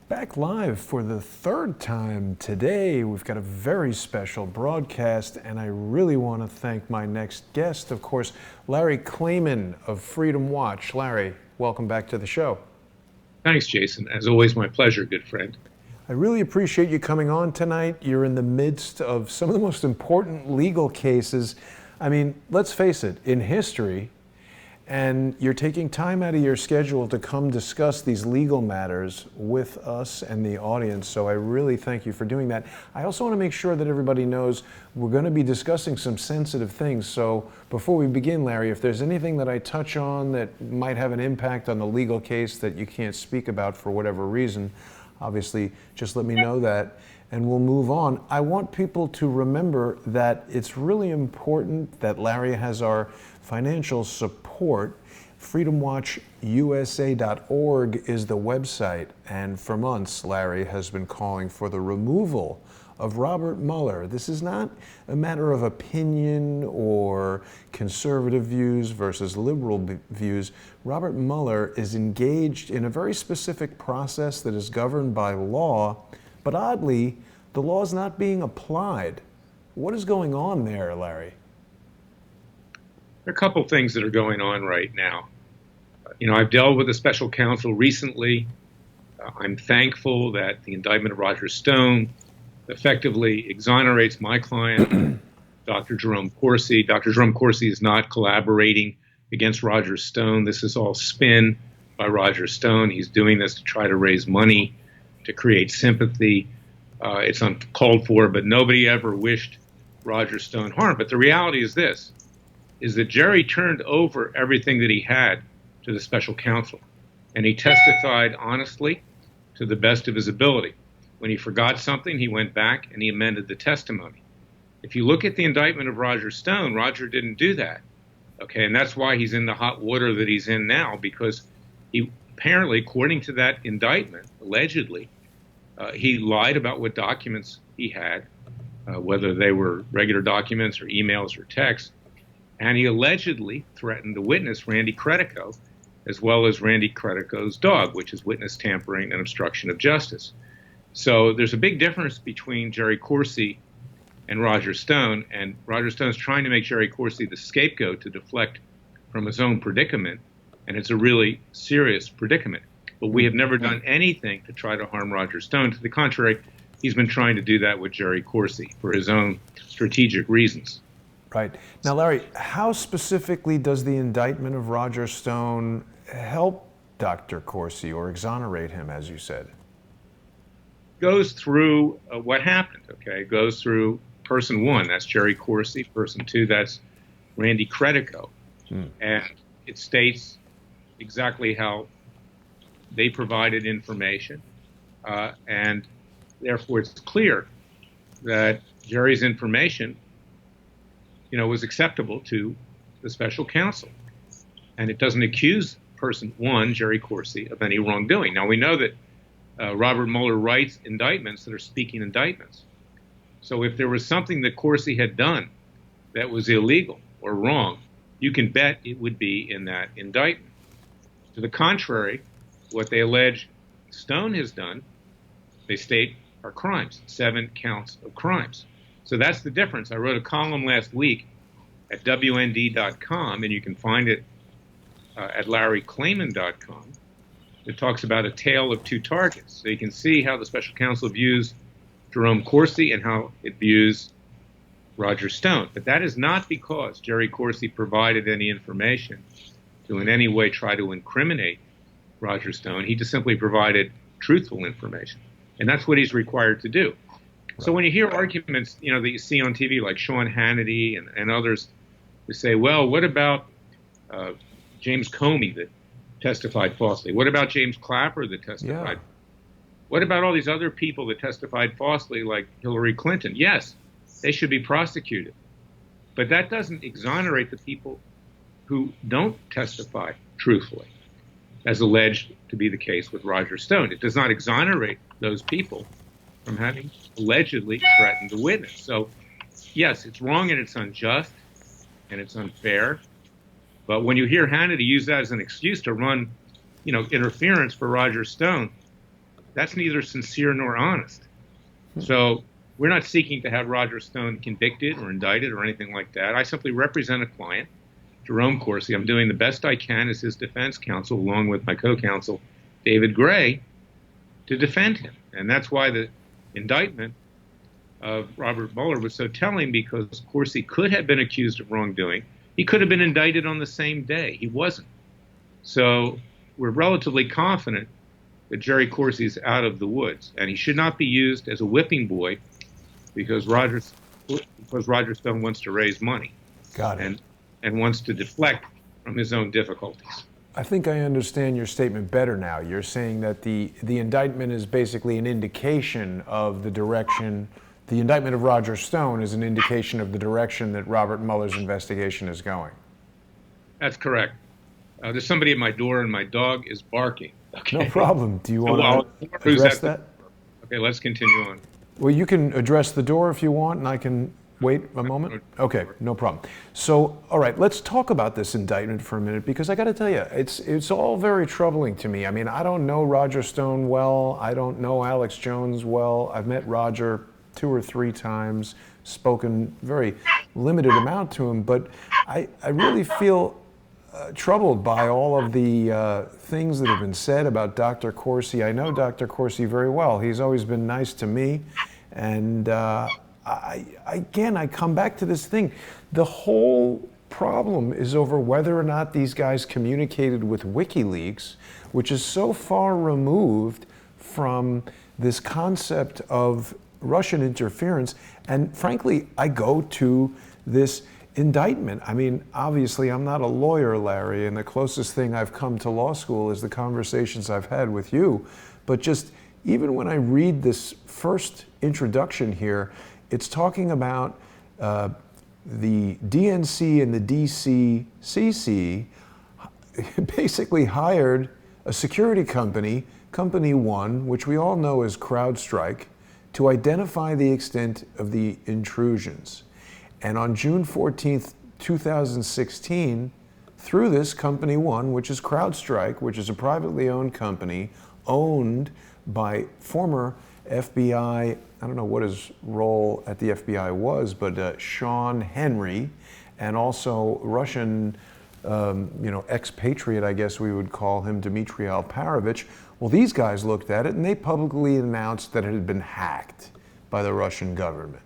Back live for the third time today. We've got a very special broadcast, and I really want to thank my next guest, of course, Larry Klayman of Freedom Watch. Larry, welcome back to the show. Thanks, Jason. As always, my pleasure, good friend. I really appreciate you coming on tonight. You're in the midst of some of the most important legal cases. I mean, let's face it, in history, and you're taking time out of your schedule to come discuss these legal matters with us and the audience, so I really thank you for doing that. I also want to make sure that everybody knows we're going to be discussing some sensitive things, so before we begin, Larry, if there's anything that I touch on that might have an impact on the legal case that you can't speak about for whatever reason, obviously just let me know that and we'll move on. I want people to remember that it's really important that Larry has our financial support. FreedomWatchUSA.org is the website, and for months Larry has been calling for the removal of Robert Mueller. This is not a matter of opinion or conservative views versus liberal views. Robert Mueller is engaged in a very specific process that is governed by law, but oddly, the law is not being applied. What is going on there, Larry? There are a couple things that are going on right now. I've dealt with a special counsel recently. I'm thankful that the indictment of Roger Stone effectively exonerates my client, Dr. Jerome Corsi. Dr. Jerome Corsi is not collaborating against Roger Stone. This is all spin by Roger Stone. He's doing this to try to raise money, to create sympathy. It's uncalled for, but nobody ever wished Roger Stone harm. But the reality is this, is that Jerry turned over everything that he had to the special counsel, and he testified honestly to the best of his ability. When he forgot something, he went back and he amended the testimony. If you look at the indictment of Roger Stone, Roger didn't do that. Okay, and that's why he's in the hot water that he's in now, because he apparently, according to that indictment, allegedly, he lied about what documents he had, whether they were regular documents or emails or texts, and he allegedly threatened the witness, Randy Credico, as well as Randy Credico's dog, which is witness tampering and obstruction of justice. So there's a big difference between Jerry Corsi and Roger Stone, and Roger Stone's trying to make Jerry Corsi the scapegoat to deflect from his own predicament, and it's a really serious predicament. But we have never done anything to try to harm Roger Stone. To the contrary, he's been trying to do that with Jerry Corsi for his own strategic reasons. Right. Now, Larry, how specifically does the indictment of Roger Stone help Dr. Corsi or exonerate him, as you said? Goes through what happened, okay? Goes through person one, that's Jerry Corsi. Person two, that's Randy Credico. And it states exactly how they provided information. And therefore, it's clear that Jerry's information was acceptable to the special counsel. And it doesn't accuse person one, Jerry Corsi, of any wrongdoing. Now, we know that Robert Mueller writes indictments that are speaking indictments. So if there was something that Corsi had done that was illegal or wrong, you can bet it would be in that indictment. To the contrary, what they allege Stone has done, they state are crimes, 7 counts of crimes. So that's the difference. I wrote a column last week at WND.com, and you can find it at LarryKlayman.com. It talks about a tale of two targets. So you can see how the special counsel views Jerome Corsi and how it views Roger Stone. But that is not because Jerry Corsi provided any information to in any way try to incriminate Roger Stone. He just simply provided truthful information. And that's what he's required to do. So when you hear arguments, that you see on TV, like Sean Hannity and others, who say, well, what about James Comey that testified falsely? What about James Clapper that testified? Yeah. What about all these other people that testified falsely, like Hillary Clinton? Yes, they should be prosecuted. But that doesn't exonerate the people who don't testify truthfully, as alleged to be the case with Roger Stone. It does not exonerate those people from having allegedly threatened the witness. So, yes, it's wrong and it's unjust and it's unfair. But when you hear Hannity use that as an excuse to run, interference for Roger Stone, that's neither sincere nor honest. So we're not seeking to have Roger Stone convicted or indicted or anything like that. I simply represent a client, Jerome Corsi. I'm doing the best I can as his defense counsel, along with my co-counsel, David Gray, to defend him. And that's why the indictment of Robert Mueller was so telling, because Corsi could have been accused of wrongdoing. He could have been indicted on the same day. He wasn't. So we're relatively confident that Jerry Corsi is out of the woods, and he should not be used as a whipping boy because Roger Stone wants to raise money. Got it. And wants to deflect from his own difficulties. I think I understand your statement better now. You're saying that the indictment is basically an indication of the direction. The indictment of Roger Stone is an indication of the direction that Robert Mueller's investigation is going. That's correct. There's somebody at my door, and my dog is barking. Okay. No problem. Do you want to address that? Okay, let's continue on. Well, you can address the door if you want, and I can wait a moment. Okay, no problem. So, all right, let's talk about this indictment for a minute, because I got to tell you, it's all very troubling to me. I mean, I don't know Roger Stone well. I don't know Alex Jones well. I've met Roger 2 or 3 times, spoken very limited amount to him, but I really feel troubled by all of the things that have been said about Dr. Corsi. I know Dr. Corsi very well. He's always been nice to me, and I come back to this thing. The whole problem is over whether or not these guys communicated with WikiLeaks, which is so far removed from this concept of Russian interference. And frankly, I go to this indictment. I mean, obviously, I'm not a lawyer, Larry, and the closest thing I've come to law school is the conversations I've had with you. But just even when I read this first introduction here, it's talking about the DNC and the DCCC basically hired a security company, Company One, which we all know as CrowdStrike, to identify the extent of the intrusions. And on June 14th, 2016, through this Company One, which is CrowdStrike, which is a privately owned company owned by former FBI, I don't know what his role at the FBI was, but Sean Henry, and also Russian, expatriate, I guess we would call him, Dmitry Alperovich. Well, these guys looked at it and they publicly announced that it had been hacked by the Russian government.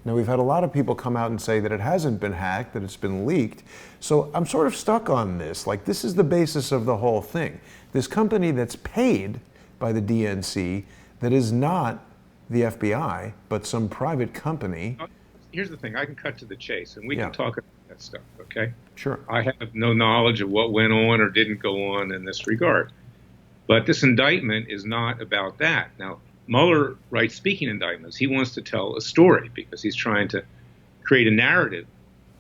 Now, we've had a lot of people come out and say that it hasn't been hacked, that it's been leaked. So I'm sort of stuck on this. Like, this is the basis of the whole thing. This company that's paid by the DNC that is not the FBI, but some private company. Here's the thing. I can cut to the chase, and we can talk about that stuff, okay? Sure. I have no knowledge of what went on or didn't go on in this regard. But this indictment is not about that. Now, Mueller writes speaking indictments. He wants to tell a story because he's trying to create a narrative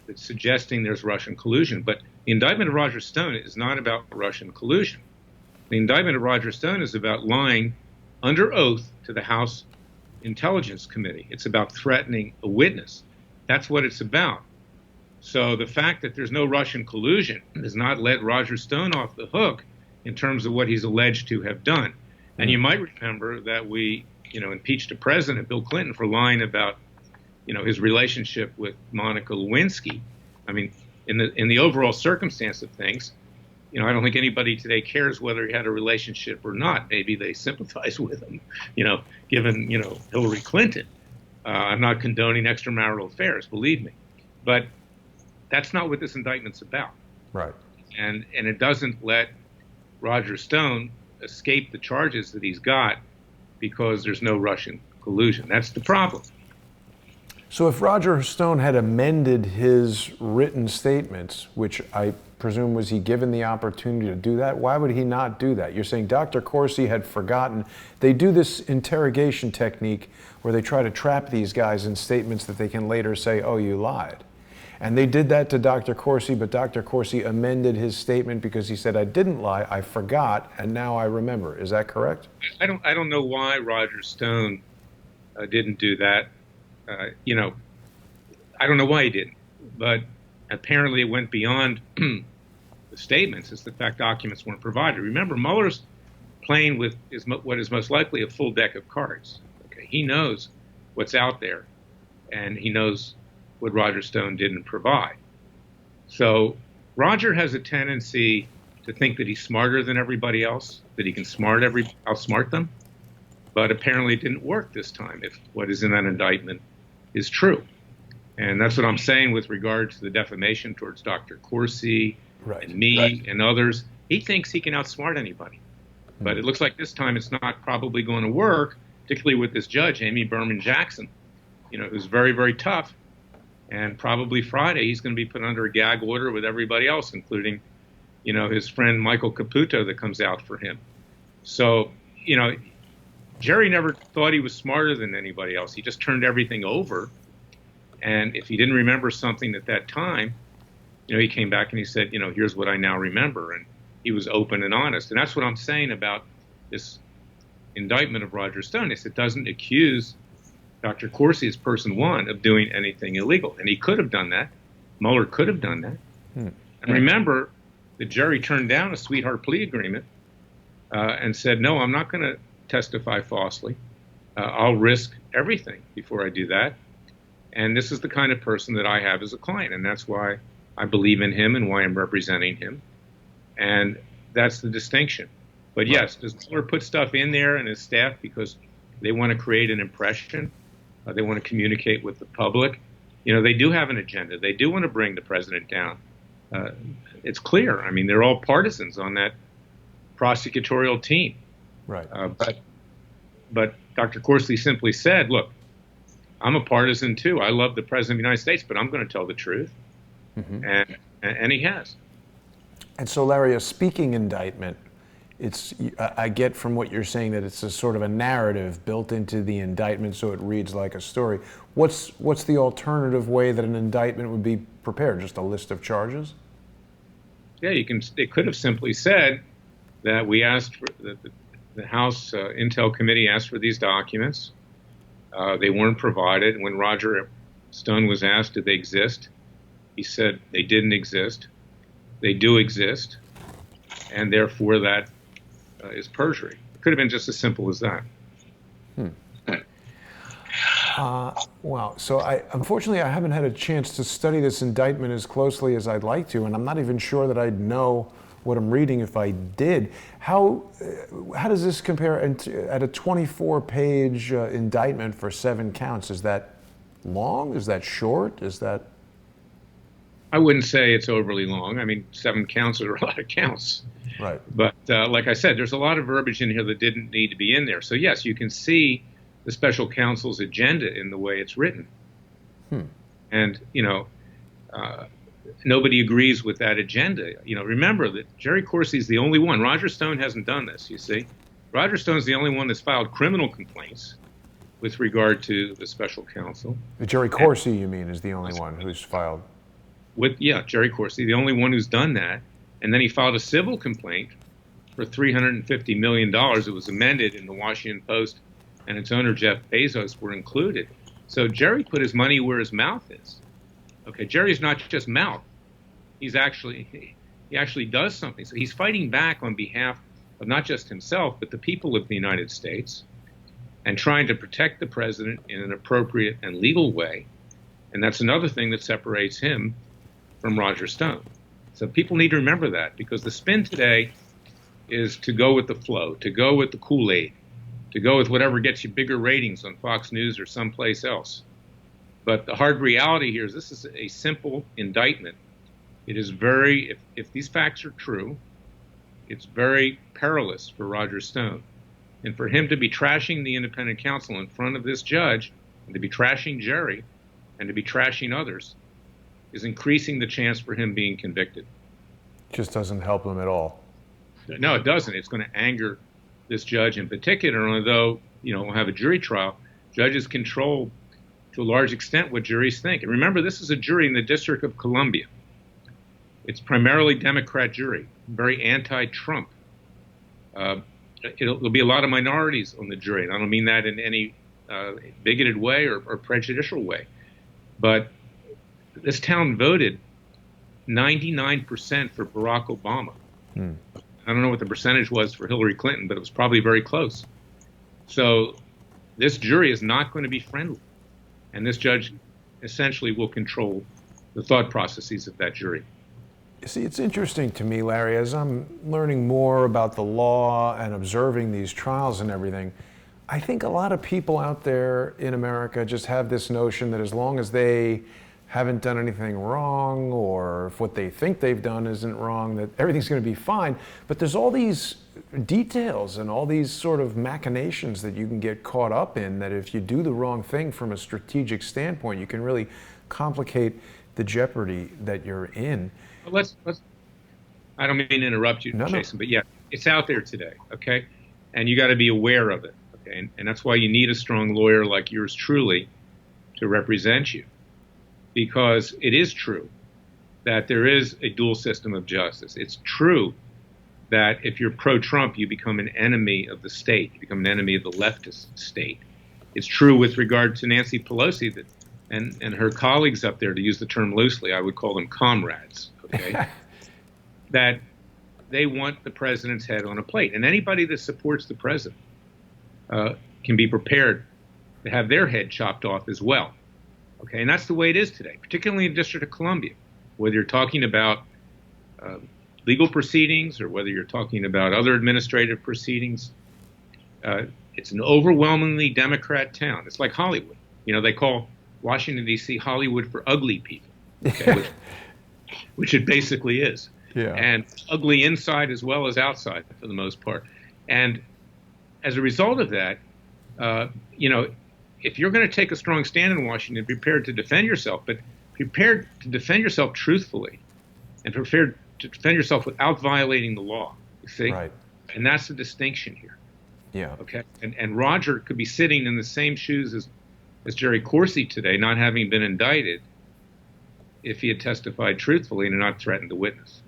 that's suggesting there's Russian collusion. But the indictment of Roger Stone is not about Russian collusion. The indictment of Roger Stone is about lying under oath to the House Intelligence Committee. It's about threatening a witness. That's what it's about. So the fact that there's no Russian collusion does not let Roger Stone off the hook in terms of what he's alleged to have done. And you might remember that we, impeached a president, Bill Clinton, for lying about, his relationship with Monica Lewinsky. I mean, in the overall circumstance of things, I don't think anybody today cares whether he had a relationship or not. Maybe they sympathize with him, given, Hillary Clinton. I'm not condoning extramarital affairs, believe me. But that's not what this indictment's about. Right. And it doesn't let Roger Stone escape the charges that he's got because there's no Russian collusion. That's the problem. So if Roger Stone had amended his written statements, which I presume was he given the opportunity to do that, why would he not do that? You're saying Dr. Corsi had forgotten. They do this interrogation technique where they try to trap these guys in statements that they can later say, oh, you lied. And they did that to Dr. Corsi, but Dr. Corsi amended his statement because he said, I didn't lie, I forgot, and now I remember. Is that correct? I don't know why Roger Stone didn't do that. I don't know why he didn't, but apparently it went beyond the statements. It's the fact documents weren't provided. Remember, Mueller's playing with what is most likely a full deck of cards. Okay, he knows what's out there, and he knows what Roger Stone didn't provide. So Roger has a tendency to think that he's smarter than everybody else, that he can outsmart them. But apparently it didn't work this time if what is in that indictment is true. And that's what I'm saying with regard to the defamation towards Dr. Corsi and me and others. He thinks he can outsmart anybody. But it looks like this time it's not probably going to work, particularly with this judge, Amy Berman Jackson, who's very, very tough. And probably Friday he's going to be put under a gag order with everybody else, including, his friend Michael Caputo that comes out for him. So, Jerry never thought he was smarter than anybody else. He just turned everything over. And if he didn't remember something at that time, he came back and he said, here's what I now remember. And he was open and honest. And that's what I'm saying about this indictment of Roger Stone. It doesn't accuse Dr. Corsi as person one of doing anything illegal. And he could have done that. Mueller could have done that. And remember that Jerry turned down a sweetheart plea agreement and said, no, I'm not going to testify falsely. I'll risk everything before I do that. And this is the kind of person that I have as a client. And that's why I believe in him and why I'm representing him. And that's the distinction. But yes, does Mueller put stuff in there and his staff because they want to create an impression? They want to communicate with the public. They do have an agenda. They do want to bring the president down. It's clear. I mean, they're all partisans on that prosecutorial team. Right. But Dr. Corsi simply said, look, I'm a partisan too. I love the president of the United States, but I'm going to tell the truth. And he has. And so, Larry, a speaking indictment, I get from what you're saying that it's a sort of a narrative built into the indictment so it reads like a story. What's the alternative way that an indictment would be prepared? Just a list of charges? Yeah, they could have simply said that we asked for the House Intel Committee asked for these documents. They weren't provided. When Roger Stone was asked, did they exist? He said they didn't exist. They do exist, and therefore that is perjury. It could have been just as simple as that. Wow. So unfortunately, I haven't had a chance to study this indictment as closely as I'd like to, and I'm not even sure that I'd know what I'm reading if I did. How does this compare at a 24-page indictment for 7 counts? Is that long? Is that short? Is that? I wouldn't say it's overly long. I mean, 7 counts are a lot of counts. Right. But like I said, there's a lot of verbiage in here that didn't need to be in there. So yes, you can see the special counsel's agenda in the way it's written. And, nobody agrees with that agenda. Remember that Jerry Corsi is the only one. Roger Stone hasn't done this, you see. Roger Stone's the only one that's filed criminal complaints with regard to the special counsel. Jerry Corsi, you mean, is the only one who's filed? Jerry Corsi, the only one who's done that. And then he filed a civil complaint for $350 million. It was amended in the Washington Post, and its owner, Jeff Bezos, were included. So Jerry put his money where his mouth is. Okay, Jerry's not just mouth. He actually does something. So he's fighting back on behalf of not just himself, but the people of the United States, and trying to protect the president in an appropriate and legal way. And that's another thing that separates him from Roger Stone. So people need to remember that, because the spin today is to go with the flow, to go with the Kool-Aid, to go with whatever gets you bigger ratings on Fox News or someplace else. But the hard reality here is this is a simple indictment. It is if these facts are true, it's very perilous for Roger Stone. And for him to be trashing the independent counsel in front of this judge, and to be trashing Jerry, and to be trashing others, is increasing the chance for him being convicted. Just doesn't help him at all. No, it doesn't. It's going to anger this judge in particular, although, we'll have a jury trial. Judges control, to a large extent, what juries think. And remember, this is a jury in the District of Columbia. It's primarily Democrat jury, very anti-Trump. There'll be a lot of minorities on the jury, and I don't mean that in any bigoted way or prejudicial way. But this town voted 99% for Barack Obama. I don't know what the percentage was for Hillary Clinton, but it was probably very close. So this jury is not going to be friendly. And this judge essentially will control the thought processes of that jury. You see, it's interesting to me, Larry, as I'm learning more about the law and observing these trials and everything, I think a lot of people out there in America just have this notion that as long as they haven't done anything wrong, or if what they think they've done isn't wrong, that everything's going to be fine. But there's all these details and all these sort of machinations that you can get caught up in, that if you do the wrong thing from a strategic standpoint, you can really complicate the jeopardy that you're in. Well, let's I don't mean to interrupt you, Jason, but yeah, it's out there today, okay? And you got to be aware of it, okay? And that's why you need a strong lawyer like yours truly to represent you. Because it is true that there is a dual system of justice. It's true that if you're pro-Trump, you become an enemy of the state. You become an enemy of the leftist state. It's true with regard to Nancy Pelosi that, and her colleagues up there, to use the term loosely, I would call them comrades, okay? That they want the president's head on a plate. And anybody that supports the president can be prepared to have their head chopped off as well. Okay, and that's the way it is today, particularly in the District of Columbia, whether you're talking about legal proceedings or whether you're talking about other administrative proceedings. It's an overwhelmingly Democrat town. It's like Hollywood. You know, they call Washington, D.C. Hollywood for ugly people, okay, which it basically is. Yeah. And ugly inside as well as outside for the most part. And as a result of that, you know, if you're going to take a strong stand in Washington, be prepared to defend yourself, but prepared to defend yourself truthfully and prepared to defend yourself without violating the law, you see? Right. And that's the distinction here. Yeah. Okay. And Roger could be sitting in the same shoes as Jerry Corsi today, not having been indicted, if he had testified truthfully and not threatened the witness.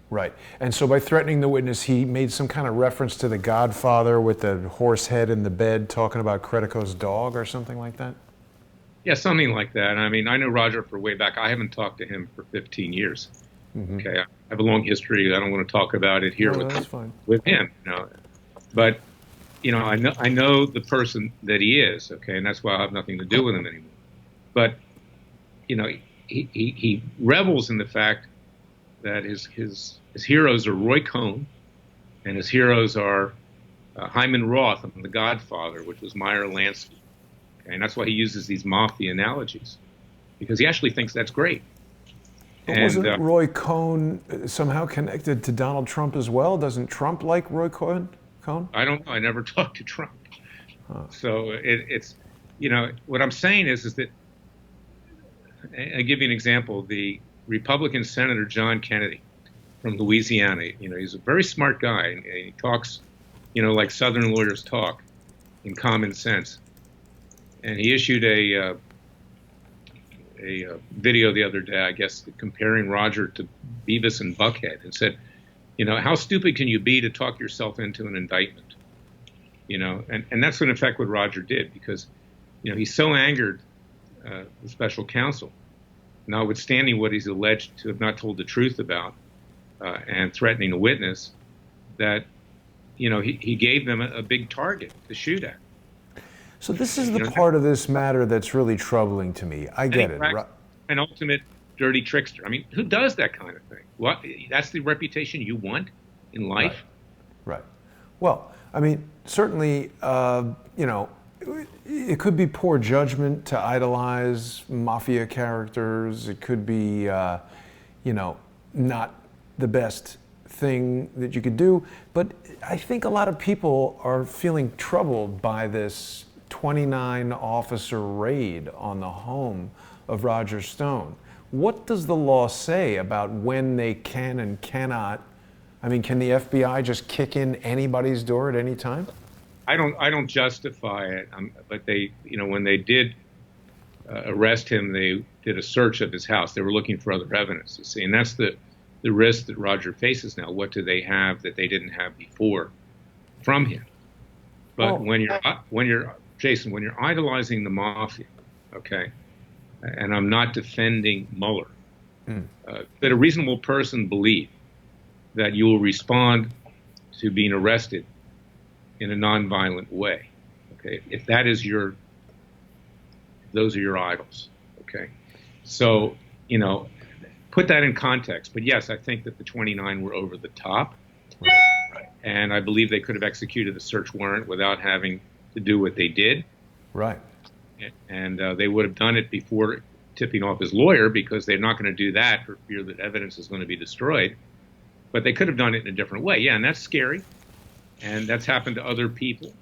Right. And so by threatening the witness, he made some kind of reference to The Godfather with the horse head in the bed talking about Credico's dog or something like that? Yeah, something like that. I mean, I know Roger for way back. I haven't talked to him for 15 years. Mm-hmm. Okay, I have a long history. I don't want to talk about it here with him. You know. But, you know, I know the person that he is, okay, and that's why I have nothing to do with him anymore. But, you know, he revels in the fact that his heroes are Roy Cohn, and his heroes are Hyman Roth and The Godfather, which was Meyer Lansky. Okay? And that's why he uses these mafia analogies, because he actually thinks that's great. But wasn't Roy Cohn somehow connected to Donald Trump as well? Doesn't Trump like Roy Cohn? I don't know. I never talked to Trump. Huh. So it's, you know, what I'm saying is that, I'll give you an example. The Republican Senator John Kennedy from Louisiana, you know, he's a very smart guy, and he talks, you know, like Southern lawyers talk, in common sense. And he issued a video the other day, I guess, comparing Roger to Beavis and Buckhead, and said, you know, how stupid can you be to talk yourself into an indictment? You know, and that's in effect what Roger did, because, you know, he so angered the special counsel, notwithstanding what he's alleged to have not told the truth about, and threatening a witness, that, you know, he gave them a big target to shoot at. So this is the part of this matter that's really troubling to me. I get it. An ultimate dirty trickster. I mean, who does that kind of thing? What? That's the reputation you want in life? Right. Well, I mean, certainly, you know, it could be poor judgment to idolize mafia characters. It could be, you know, not the best thing that you could do. But I think a lot of people are feeling troubled by this 29-officer raid on the home of Roger Stone. What does the law say about when they can and cannot? I mean, can the FBI just kick in anybody's door at any time? I don't justify it, but they, you know, when they did arrest him, they did a search of his house. They were looking for other evidence, you see, and that's the risk that Roger faces now. What do they have that they didn't have before from him? But when you're Jason, when you're idolizing the mafia, okay, and I'm not defending Mueller, that a reasonable person believe that you will respond to being arrested in a nonviolent way. Okay, if that is those are your idols. Okay, so put that in context. But yes, I think that the 29 were over the top, and I believe they could have executed the search warrant without having to do what they did. Right. And they would have done it before tipping off his lawyer, because they're not going to do that for fear that evidence is going to be destroyed. But they could have done it in a different way. Yeah, and that's scary. And that's happened to other people,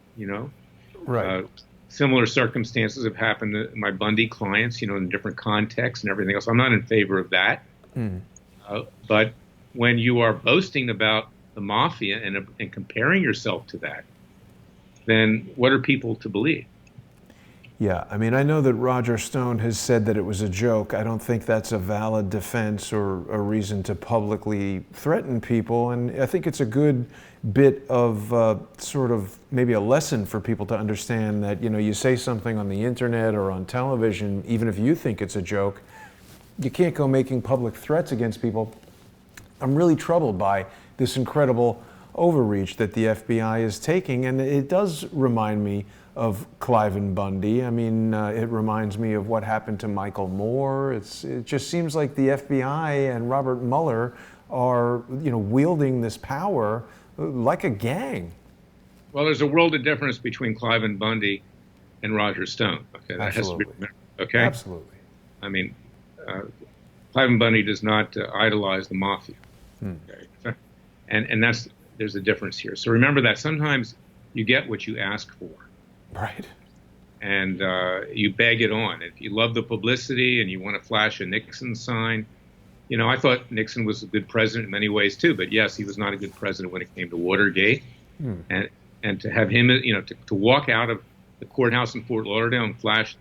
Right. Similar circumstances have happened to my Bundy clients, in different contexts and everything else. I'm not in favor of that. But when you are boasting about the mafia and comparing yourself to that, then what are people to believe? Yeah, I mean, I know that Roger Stone has said that it was a joke. I don't think that's a valid defense or a reason to publicly threaten people. And I think it's a good bit of sort of maybe a lesson for people to understand that, you say something on the internet or on television, even if you think it's a joke, you can't go making public threats against people. I'm really troubled by this incredible overreach that the FBI is taking. And it does remind me of Klayman Bundy. I mean, it reminds me of what happened to Michael Moore. It just seems like the FBI and Robert Mueller are, wielding this power like a gang. Well, there's a world of difference between Klayman Bundy and Roger Stone. Okay, that Absolutely. has to be remembered. Okay, Absolutely. I mean, Klayman Bundy does not idolize the mafia. Okay? And there's a difference here. So remember that sometimes you get what you ask for. Right. And you beg it on. If you love the publicity and you want to flash a Nixon sign, I thought Nixon was a good president in many ways too. But yes, he was not a good president when it came to Watergate. And to have him, to walk out of the courthouse in Fort Lauderdale and flash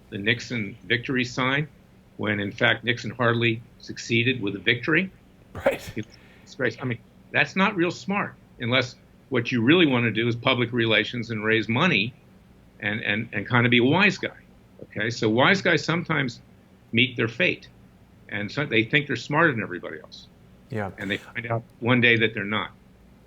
the Nixon victory sign, when in fact Nixon hardly succeeded with a victory. Right. Disgrace. I mean, that's not real smart, unless what you really want to do is public relations and raise money and kind of be a wise guy. Okay, so wise guys sometimes meet their fate, and so they think they're smarter than everybody else. Yeah. And they find out one day that they're not.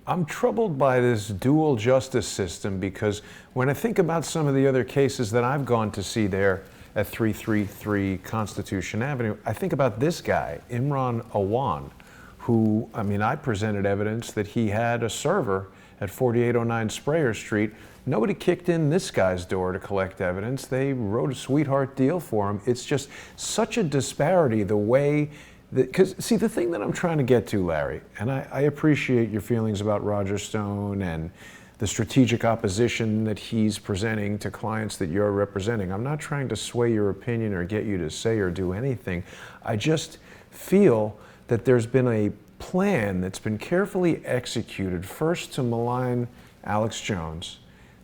I'm troubled by this dual justice system, because when I think about some of the other cases that I've gone to see there at 333 Constitution Avenue, I think about this guy, Imran Awan, who, I presented evidence that he had a server at 4809 Sprayer Street. Nobody kicked in this guy's door to collect evidence. They wrote a sweetheart deal for him. It's just such a disparity, the way that, because see, the thing that I'm trying to get to, Larry, and I appreciate your feelings about Roger Stone and the strategic opposition that he's presenting to clients that you're representing. I'm not trying to sway your opinion or get you to say or do anything. I just feel that there's been a plan that's been carefully executed, first to malign Alex Jones,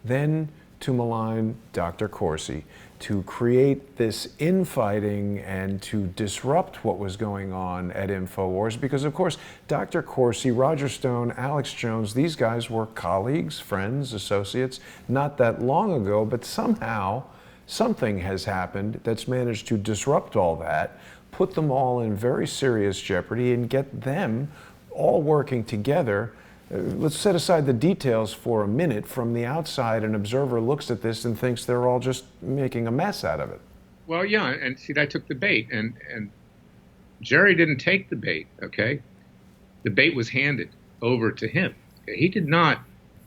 then to malign Dr. Corsi, to create this infighting and to disrupt what was going on at InfoWars, because of course, Dr. Corsi, Roger Stone, Alex Jones, these guys were colleagues, friends, associates, not that long ago, but somehow something has happened that's managed to disrupt all that, put them all in very serious jeopardy, and get them all working together. Let's set aside the details for a minute. From the outside, an observer looks at this and thinks they're all just making a mess out of it. Well, yeah, and see, I took the bait, and Jerry didn't take the bait, okay? The bait was handed over to him. Okay? He did not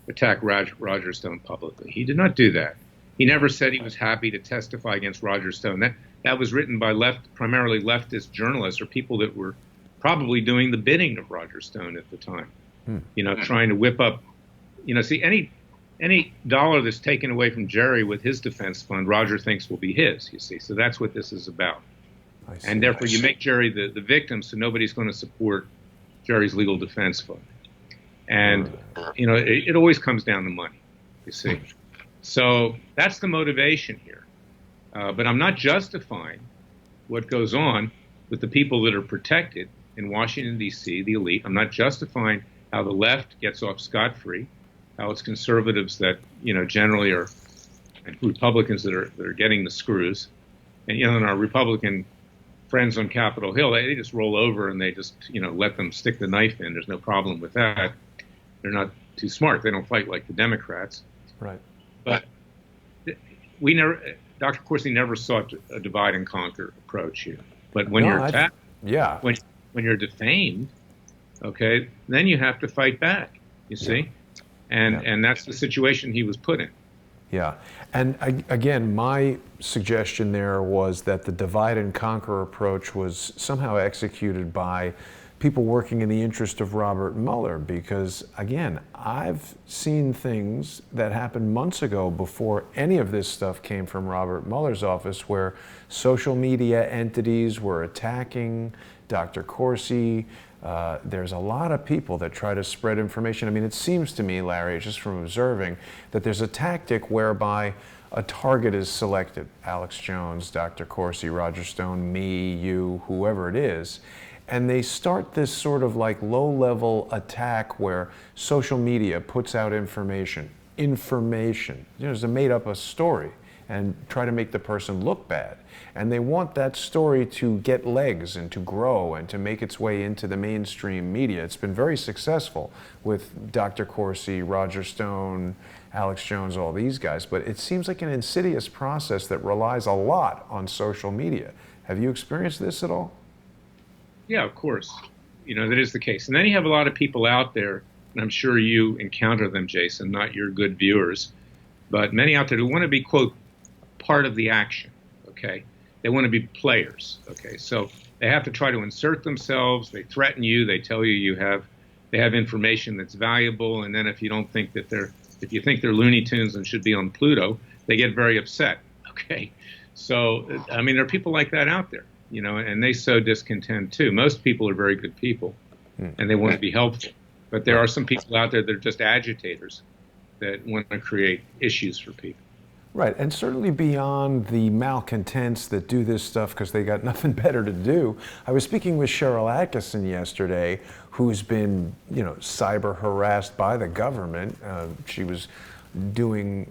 attack Roger Stone publicly. He did not do that. He never said he was happy to testify against Roger Stone. That was written by primarily leftist journalists, or people that were probably doing the bidding of Roger Stone at the time. Trying to whip up, see, any dollar that's taken away from Jerry with his defense fund, Roger thinks will be his, you see. So that's what this is about. And therefore you make Jerry the victim, so nobody's going to support Jerry's legal defense fund. And, it always comes down to money, you see. So that's the motivation here. But I'm not justifying what goes on with the people that are protected in Washington, D.C., the elite. I'm not justifying how the left gets off scot-free, how it's conservatives that, generally are, and Republicans that are getting the screws. And, and our Republican friends on Capitol Hill, they just roll over and they just, let them stick the knife in. There's no problem with that. They're not too smart. They don't fight like the Democrats. Right. But Dr. Corsi never sought a divide and conquer approach here. But when you're attacked, when you're defamed, okay, then you have to fight back, you see? And that's the situation he was put in. Yeah. And again, my suggestion there was that the divide and conquer approach was somehow executed by people working in the interest of Robert Mueller, because again, I've seen things that happened months ago before any of this stuff came from Robert Mueller's office, where social media entities were attacking Dr. Corsi. There's a lot of people that try to spread information. I mean, it seems to me, Larry, just from observing, that there's a tactic whereby a target is selected. Alex Jones, Dr. Corsi, Roger Stone, me, you, whoever it is. And they start this sort of like low-level attack where social media puts out information. To make up a story and try to make the person look bad. And they want that story to get legs and to grow and to make its way into the mainstream media. It's been very successful with Dr. Corsi, Roger Stone, Alex Jones, all these guys. But it seems like an insidious process that relies a lot on social media. Have you experienced this at all? Yeah, of course. That is the case. And then you have a lot of people out there, and I'm sure you encounter them, Jason, not your good viewers, but many out there who want to be, quote, part of the action, okay? They want to be players, okay? So they have to try to insert themselves. They threaten you. They tell you they have information that's valuable, and then if you think they're Looney Tunes and should be on Pluto, they get very upset, okay? So, I mean, there are people like that out there. And they sow discontent too. Most people are very good people, and they want to be helpful. But there are some people out there that are just agitators that want to create issues for people. Right, and certainly beyond the malcontents that do this stuff because they got nothing better to do. I was speaking with Cheryl Atkinson yesterday, who's been, cyber harassed by the government. She was doing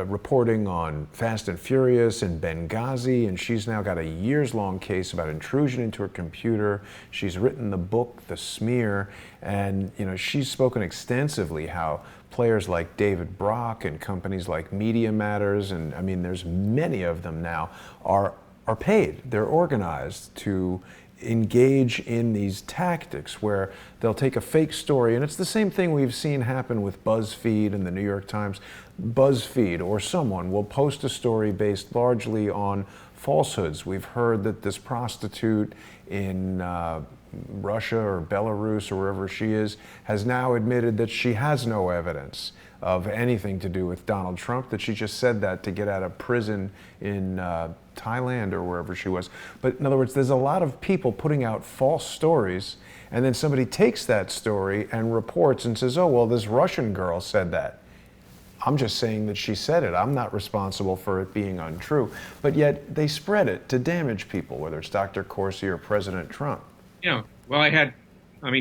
reporting on Fast and Furious and Benghazi, and she's now got a years-long case about intrusion into her computer. She's written the book, The Smear, and she's spoken extensively how players like David Brock and companies like Media Matters, and I mean there's many of them now, are paid. They're organized to engage in these tactics where they'll take a fake story, and it's the same thing we've seen happen with BuzzFeed and the New York Times. BuzzFeed or someone will post a story based largely on falsehoods. We've heard that this prostitute in Russia or Belarus or wherever she is has now admitted that she has no evidence of anything to do with Donald Trump, that she just said that to get out of prison in Thailand or wherever she was. But in other words, there's a lot of people putting out false stories, and then somebody takes that story and reports and says, oh, well, this Russian girl said that. I'm just saying that she said it. I'm not responsible for it being untrue. But yet they spread it to damage people, whether it's Dr. Corsi or President Trump. Yeah, well,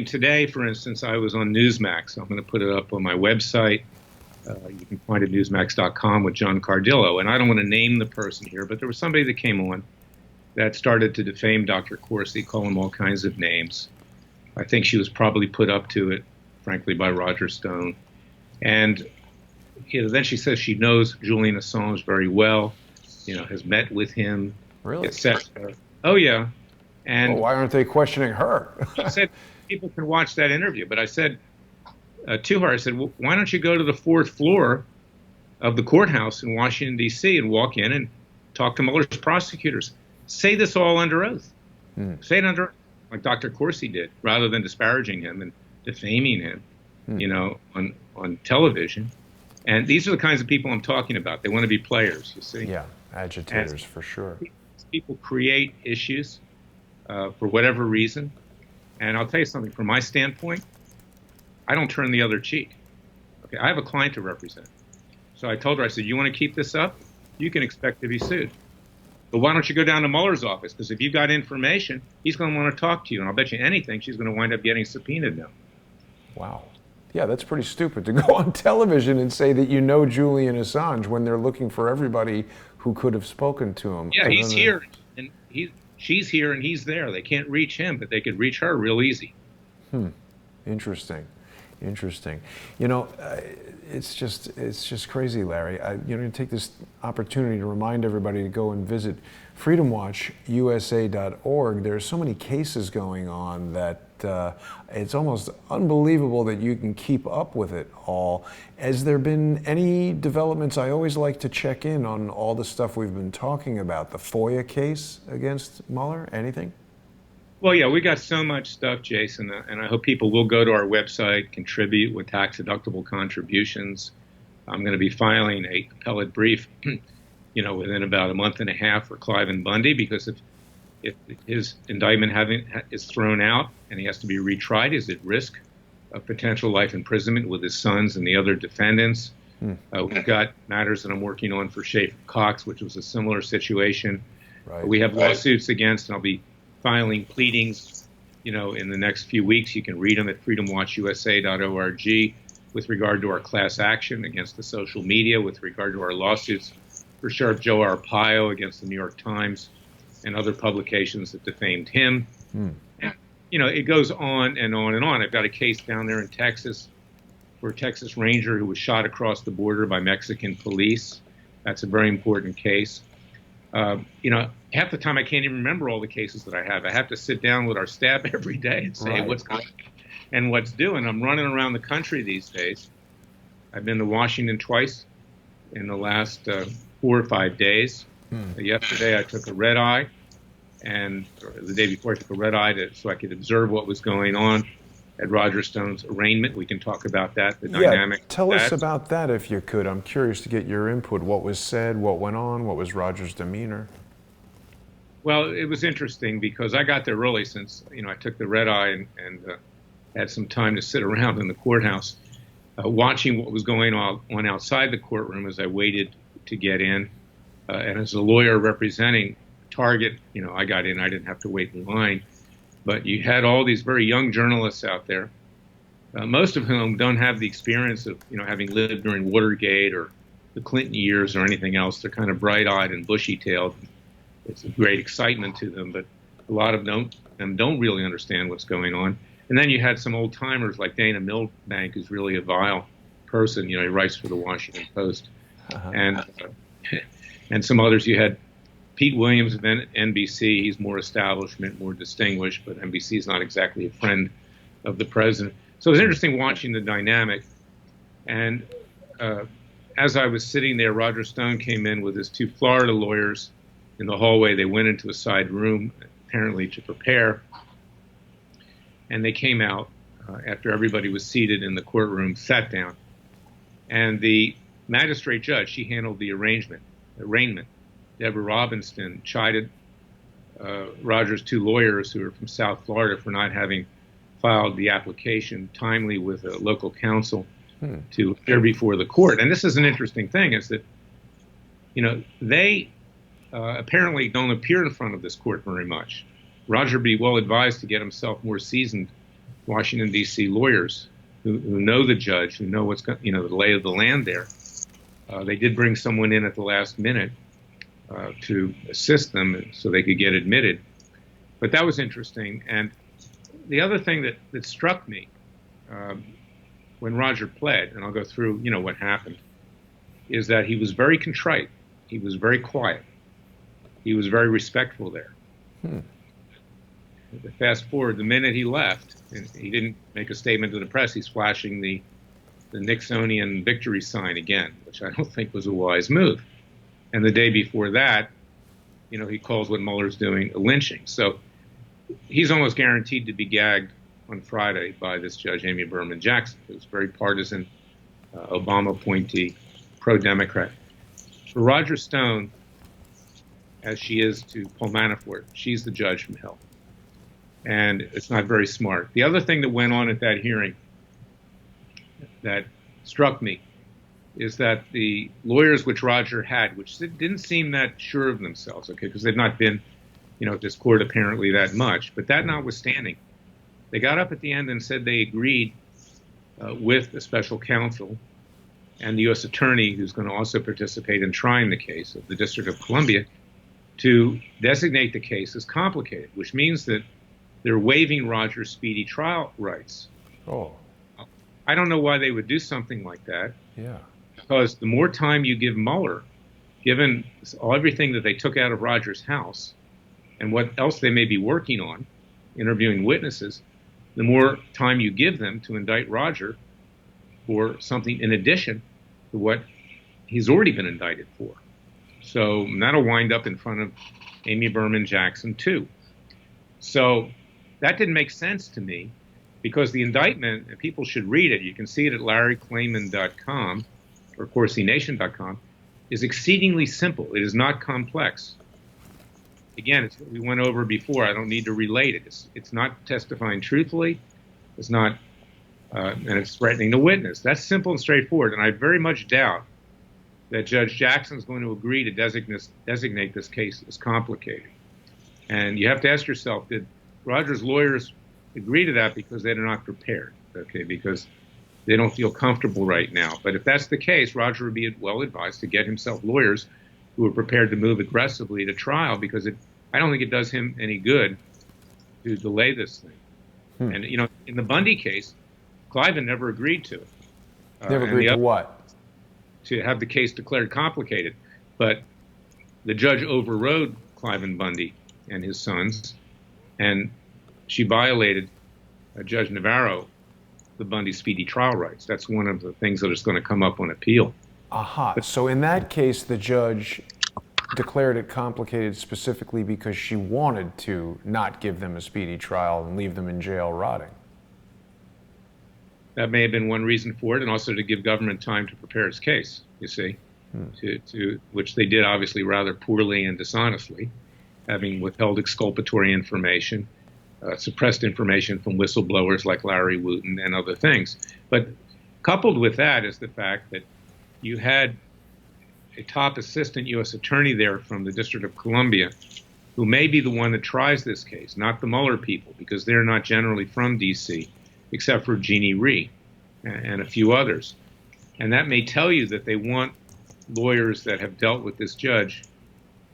today, for instance, I was on Newsmax. I'm going to put it up on my website. You can find it at newsmax.com with John Cardillo. And I don't want to name the person here, but there was somebody that came on that started to defame Dr. Corsi, call him all kinds of names. I think she was probably put up to it, frankly, by Roger Stone. And then she says she knows Julian Assange very well, has met with him, really? etc. Oh, yeah. And well, why aren't they questioning her? I said, people can watch that interview. But I said to her, I said, well, why don't you go to the 4th floor of the courthouse in Washington, D.C. and walk in and talk to Mueller's prosecutors? Say this all under oath. Say it under oath, like Dr. Corsi did, rather than disparaging him and defaming him, on television. And these are the kinds of people I'm talking about. They want to be players, you see. Yeah, agitators for sure. People create issues for whatever reason. And I'll tell you something, from my standpoint, I don't turn the other cheek. Okay, I have a client to represent. So I told her, I said, you want to keep this up? You can expect to be sued. But why don't you go down to Mueller's office? Because if you've got information, he's going to want to talk to you. And I'll bet you anything she's going to wind up getting subpoenaed now. Wow. Yeah, that's pretty stupid to go on television and say that you know Julian Assange when they're looking for everybody who could have spoken to him. Yeah, he's here. And she's here and he's there. They can't reach him, but they could reach her real easy. Interesting. Interesting. You know, it's just crazy, Larry. You know, take this opportunity to remind everybody to go and visit freedomwatchusa.org. There's so many cases going on that it's almost unbelievable that you can keep up with it all. Has there been any developments? I always like to check in on all the stuff we've been talking about. The FOIA case against Mueller, anything? Well, yeah, we got so much stuff, Jason, and I hope people will go to our website, contribute with tax-deductible contributions. I'm going to be filing a appellate brief, you know, within about a month and a half for Cliven Bundy, because if his indictment is thrown out and he has to be retried, he's at risk of potential life imprisonment with his sons and the other defendants. We've got matters that I'm working on for Schaefer Cox, which was a similar situation. Right. We have lawsuits against, and I'll be filing pleadings, you know, in the next few weeks. You can read them at freedomwatchusa.org with regard to our class action against the social media, with regard to our lawsuits for Sheriff Joe Arpaio against the New York Times and other publications that defamed him. And, you know, it goes on and on and on. I've got a case down there in Texas for a Texas Ranger who was shot across the border by Mexican police. That's a very important case. You know, half the time I can't even remember all the cases that I have. I have to sit down with our staff every day and say what's going on and what's due. And I'm running around the country these days. I've been to Washington twice in the last 4 or 5 days. Yesterday I took a red eye, and the day before I took a red eye so I could observe what was going on at Roger Stone's arraignment. We can talk about that, the dynamic. Tell us about that if you could. I'm curious to get your input. What was said, what went on, what was Roger's demeanor? Well, it was interesting because I got there early, since, you know, I took the red eye and had some time to sit around in the courthouse, watching what was going on outside the courtroom as I waited to get in. And as a lawyer representing Target, you know, I got in, I didn't have to wait in line. But you had all these very young journalists out there, most of whom don't have the experience of, you know, having lived during Watergate or the Clinton years or anything else. They're kind of bright-eyed and bushy-tailed. It's a great excitement to them, but a lot of them don't really understand what's going on. And then you had some old-timers like Dana Milbank, who's really a vile person. You know, he writes for the Washington Post. And some others. You had Pete Williams of NBC. He's more establishment, more distinguished, but NBC is not exactly a friend of the president. So it was interesting watching the dynamic. And as I was sitting there, Roger Stone came in with his 2 Florida lawyers in the hallway. They went into a side room, apparently to prepare. And they came out after everybody was seated in the courtroom, sat down. And the magistrate judge, she handled the arraignment. Deborah Robinson chided Roger's 2 lawyers, who are from South Florida, for not having filed the application timely with a local counsel to appear before the court. And this is an interesting thing, is that, you know, they apparently don't appear in front of this court very much. Roger be well advised to get himself more seasoned Washington, D.C. lawyers who know the judge, who know what's, you know, the lay of the land there. They did bring someone in at the last minute to assist them so they could get admitted. But that was interesting. And the other thing that struck me when Roger pled, and I'll go through, you know, what happened, is that he was very contrite. He was very quiet. He was very respectful there. Fast forward, the minute he left, and he didn't make a statement to the press, he's flashing the Nixonian victory sign again, which I don't think was a wise move. And the day before that, you know, he calls what Mueller's doing a lynching. So he's almost guaranteed to be gagged on Friday by this judge, Amy Berman Jackson, who's a very partisan Obama appointee, pro-Democrat. For Roger Stone, as she is to Paul Manafort, she's the judge from hell. And it's not very smart. The other thing that went on at that hearing that struck me is that the lawyers which Roger had, which didn't seem that sure of themselves, okay, because they've not been, you know, at this court apparently that much, but that notwithstanding, they got up at the end and said they agreed with the special counsel and the U.S. attorney, who's going to also participate in trying the case of the District of Columbia, to designate the case as complicated, which means that they're waiving Roger's speedy trial rights. Oh. I don't know why they would do something like that. Yeah. Because the more time you give Mueller, given everything that they took out of Roger's house and what else they may be working on, interviewing witnesses, the more time you give them to indict Roger for something in addition to what he's already been indicted for. So that'll wind up in front of Amy Berman Jackson, too. So that didn't make sense to me because the indictment, and people should read it, you can see it at larryklayman.com or CoursyNation.com, is exceedingly simple. It is not complex. Again, it's what we went over before. I don't need to relate it. It's not testifying truthfully. It's not, and it's threatening the witness. That's simple and straightforward. And I very much doubt that Judge Jackson is going to agree to designate this case as complicated. And you have to ask yourself, did Roger's lawyers agree to that because they're not prepared? Okay, because they don't feel comfortable right now. But if that's the case, Roger would be well advised to get himself lawyers who are prepared to move aggressively to trial, because I don't think it does him any good to delay this thing. And, you know, in the Bundy case, Klayman never agreed to it. Never agreed to what? To have the case declared complicated. But the judge overrode Klayman Bundy and his sons, and she violated Judge Navarro, the Bundy speedy trial rights. That's one of the things that is going to come up on appeal. Aha. So in that case, the judge declared it complicated specifically because she wanted to not give them a speedy trial and leave them in jail rotting. That may have been one reason for it, and also to give government time to prepare its case, you see, which they did obviously rather poorly and dishonestly, having withheld exculpatory information, suppressed information from whistleblowers like Larry Wooten and other things. But coupled with that is the fact that you had a top assistant U.S. attorney there from the District of Columbia who may be the one that tries this case, not the Mueller people, because they're not generally from D.C., except for Jeannie Rhee and a few others. And that may tell you that they want lawyers that have dealt with this judge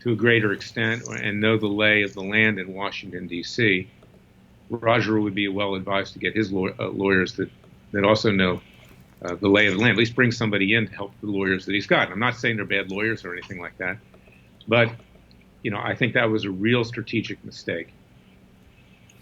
to a greater extent and know the lay of the land in Washington, D.C. Roger would be well advised to get his lawyers that also know the lay of the land, at least bring somebody in to help the lawyers that he's got. I'm not saying they're bad lawyers or anything like that, but you know, I think that was a real strategic mistake.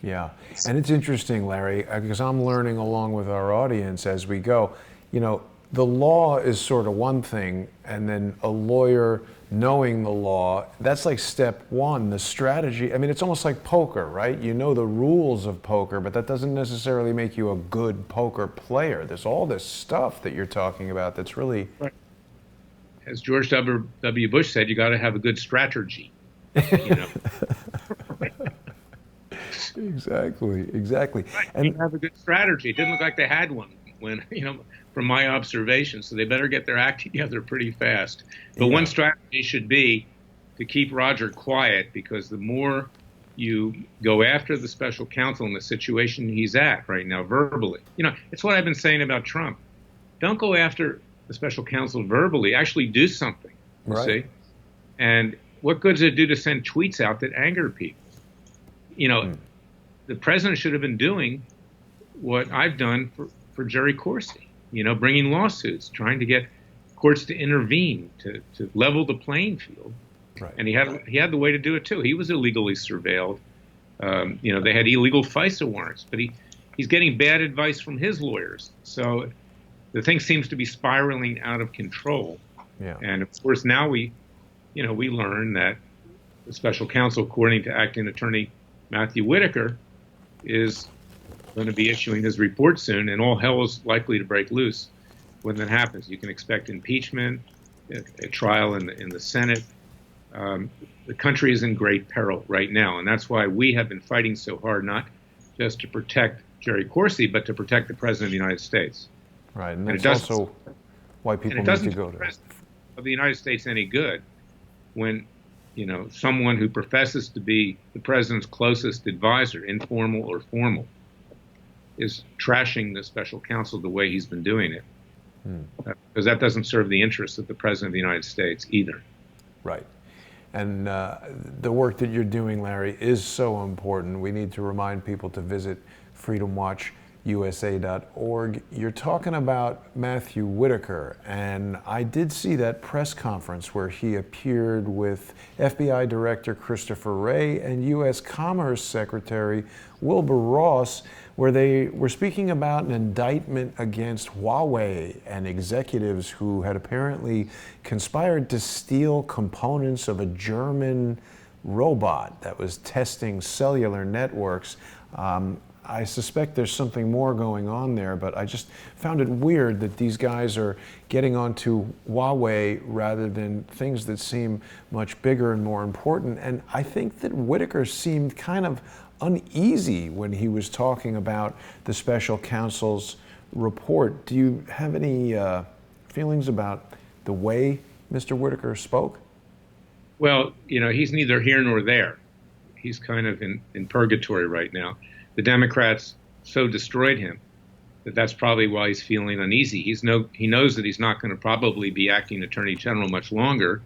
Yeah, and it's interesting, Larry, because I'm learning along with our audience as we go. You know, the law is sort of one thing, and then a lawyer knowing the law, that's like step one, the strategy. I mean, it's almost like poker, right? You know the rules of poker, but that doesn't necessarily make you a good poker player. There's all this stuff that you're talking about that's really... Right. As George W. Bush said, you got to have a good strategy. You know? Exactly. Right. And have a good strategy. It didn't look like they had one when, you know, from my observation. So they better get their act together pretty fast. But one strategy should be to keep Roger quiet, because the more you go after the special counsel in the situation he's at right now verbally, you know, it's what I've been saying about Trump. Don't go after the special counsel verbally. Actually do something. You see? And what good does it do to send tweets out that anger people? You know, the president should have been doing what I've done for Jerry Corsi, you know, bringing lawsuits, trying to get courts to intervene, to level the playing field. Right. And he had the way to do it, too. He was illegally surveilled. You know, they had illegal FISA warrants, but he's getting bad advice from his lawyers. So the thing seems to be spiraling out of control. Yeah. And, of course, now we learn that the special counsel, according to acting attorney Matthew Whitaker, is going to be issuing his report soon, and all hell is likely to break loose when that happens. You can expect impeachment, a trial in the Senate. The country is in great peril right now, and that's why we have been fighting so hard, not just to protect Jerry Corsi, but to protect the President of the United States. Right, and that's also why people need to go to... And it doesn't do the President of the United States any good when, you know, someone who professes to be the president's closest advisor, informal or formal, is trashing the special counsel the way he's been doing it. Because that doesn't serve the interests of the president of the United States either. Right. And the work that you're doing, Larry, is so important. We need to remind people to visit freedomwatchusa.org. You're talking about Matthew Whitaker, and I did see that press conference where he appeared with FBI Director Christopher Wray and U.S. Commerce Secretary Wilbur Ross, where they were speaking about an indictment against Huawei and executives who had apparently conspired to steal components of a German robot that was testing cellular networks. I suspect there's something more going on there, but I just found it weird that these guys are getting onto Huawei rather than things that seem much bigger and more important. And I think that Whitaker seemed kind of uneasy when he was talking about the special counsel's report. Do you have any feelings about the way Mr. Whitaker spoke? Well, he's neither here nor there. He's kind of in purgatory right now. The Democrats so destroyed him that that's probably why he's feeling uneasy. He knows that he's not going to probably be acting attorney general much longer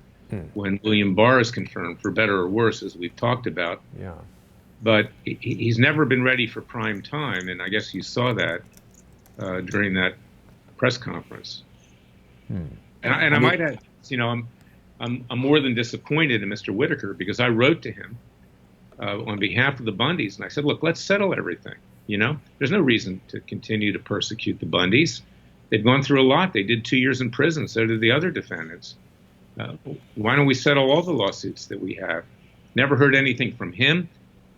when William Barr is confirmed, for better or worse, as we've talked about. Yeah. But he's never been ready for prime time, and I guess you saw that during that press conference. And I might add, I'm more than disappointed in Mr. Whitaker, because I wrote to him on behalf of the Bundys, and I said, look, let's settle everything. There's no reason to continue to persecute the Bundys. They've gone through a lot. They did 2 years in prison. So did the other defendants. Why don't we settle all the lawsuits that we have? Never heard anything from him.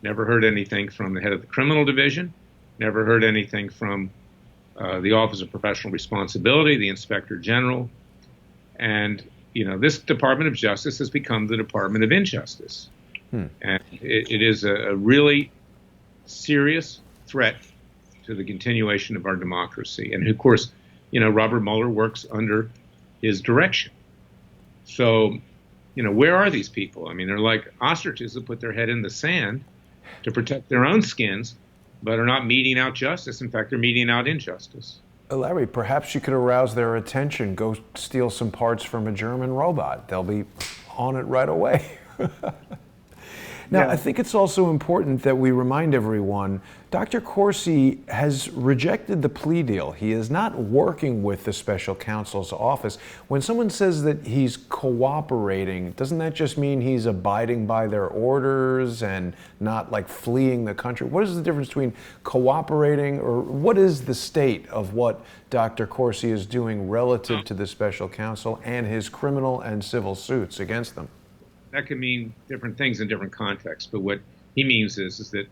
Never heard anything from the head of the criminal division. Never heard anything from the Office of Professional Responsibility, the Inspector General. And, this Department of Justice has become the Department of Injustice. And it is a really serious threat to the continuation of our democracy. And of course, Robert Mueller works under his direction. So, where are these people? I mean, they're like ostriches that put their head in the sand to protect their own skins, but are not meting out justice. In fact, they're meting out injustice. Larry, perhaps you could arouse their attention. Go steal some parts from a German robot. They'll be on it right away. Now, yeah. I think it's also important that we remind everyone, Dr. Corsi has rejected the plea deal. He is not working with the special counsel's office. When someone says that he's cooperating, doesn't that just mean he's abiding by their orders and not like fleeing the country? What is the difference between cooperating, or what is the state of what Dr. Corsi is doing relative to the special counsel and his criminal and civil suits against them? That could mean different things in different contexts, but what he means is that,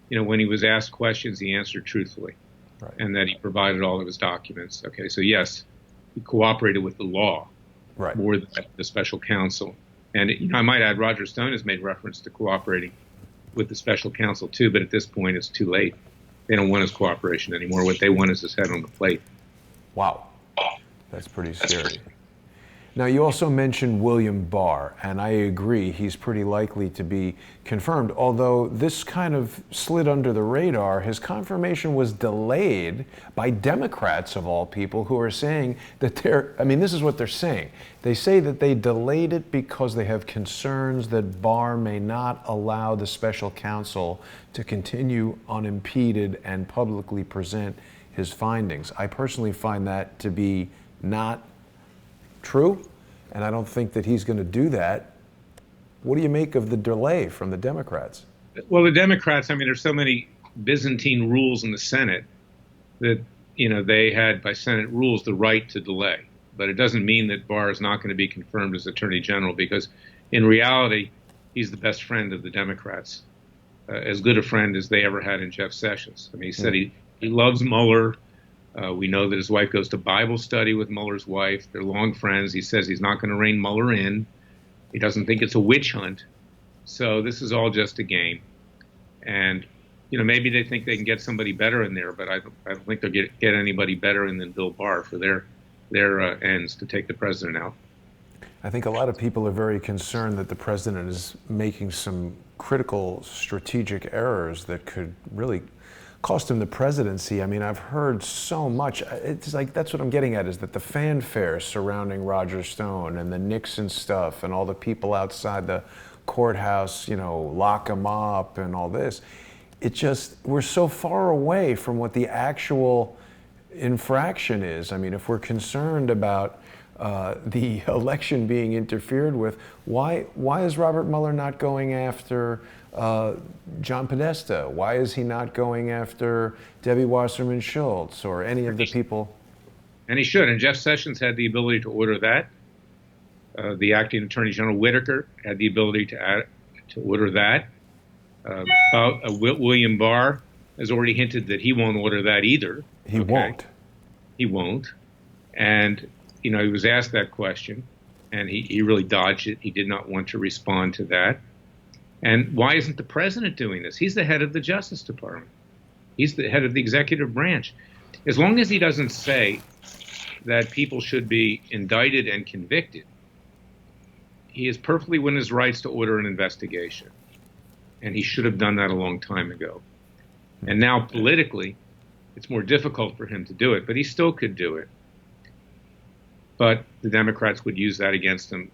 when he was asked questions, he answered truthfully, right, and that he provided all of his documents. Okay, so yes, he cooperated with the law, right, more than the special counsel. And I might add, Roger Stone has made reference to cooperating with the special counsel too, but at this point it's too late. They don't want his cooperation anymore. What they want is his head on the plate. Wow, that's pretty scary. Now, you also mentioned William Barr, and I agree, he's pretty likely to be confirmed, although this kind of slid under the radar. His confirmation was delayed by Democrats, of all people, who are saying that this is what they're saying. They say that they delayed it because they have concerns that Barr may not allow the special counsel to continue unimpeded and publicly present his findings. I personally find that to be not true, and I don't think that he's going to do that. What do you make of the delay from the Democrats? Well, the Democrats, there's so many Byzantine rules in the Senate that, they had, by Senate rules, the right to delay. But it doesn't mean that Barr is not going to be confirmed as Attorney General, because in reality, he's the best friend of the Democrats, as good a friend as they ever had in Jeff Sessions. He said he loves Mueller. We know that his wife goes to Bible study with Mueller's wife. They're long friends. He says he's not going to rein Mueller in. He doesn't think it's a witch hunt. So this is all just a game. And, maybe they think they can get somebody better in there, but I don't think they'll get anybody better in than Bill Barr for their ends to take the president out. I think a lot of people are very concerned that the president is making some critical strategic errors that could really cost him the presidency. I mean, I've heard so much. It's like, that's what I'm getting at, is that the fanfare surrounding Roger Stone and the Nixon stuff and all the people outside the courthouse, you know, lock him up and all this. It just, we're so far away from what the actual infraction is. I mean, if we're concerned about the election being interfered with, why is Robert Mueller not going after John Podesta? Why is he not going after Debbie Wasserman Schultz or any of the people? And he should. And Jeff Sessions had the ability to order that. The acting Attorney General Whitaker had the ability to order that. William Barr has already hinted that he won't order that either. He won't. He won't. And, you know, he was asked that question, and he really dodged it. He did not want to respond to that. And why isn't the president doing this? He's the head of the Justice Department. He's the head of the executive branch. As long as he doesn't say that people should be indicted and convicted, he is perfectly within his rights to order an investigation. And he should have done that a long time ago. And now politically, it's more difficult for him to do it, but he still could do it. But the Democrats would use that against him,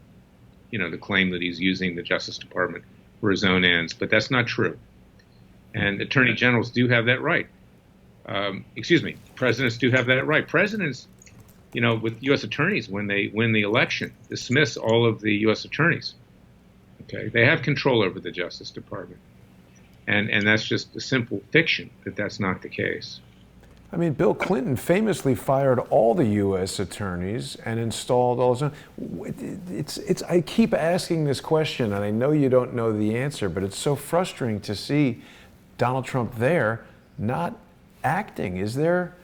you know, to claim that he's using the Justice Department for his own ends. But that's not true. And attorney generals do have that right. Presidents do have that right. Presidents, you know, with U.S. attorneys, when they win the election, dismiss all of the U.S. attorneys. Okay, they have control over the Justice Department. And that's just a simple fiction that that's not the case. I mean, Bill Clinton famously fired all the U.S. attorneys and installed all those. I keep asking this question, and I know you don't know the answer, but it's so frustrating to see Donald Trump there not acting. Is there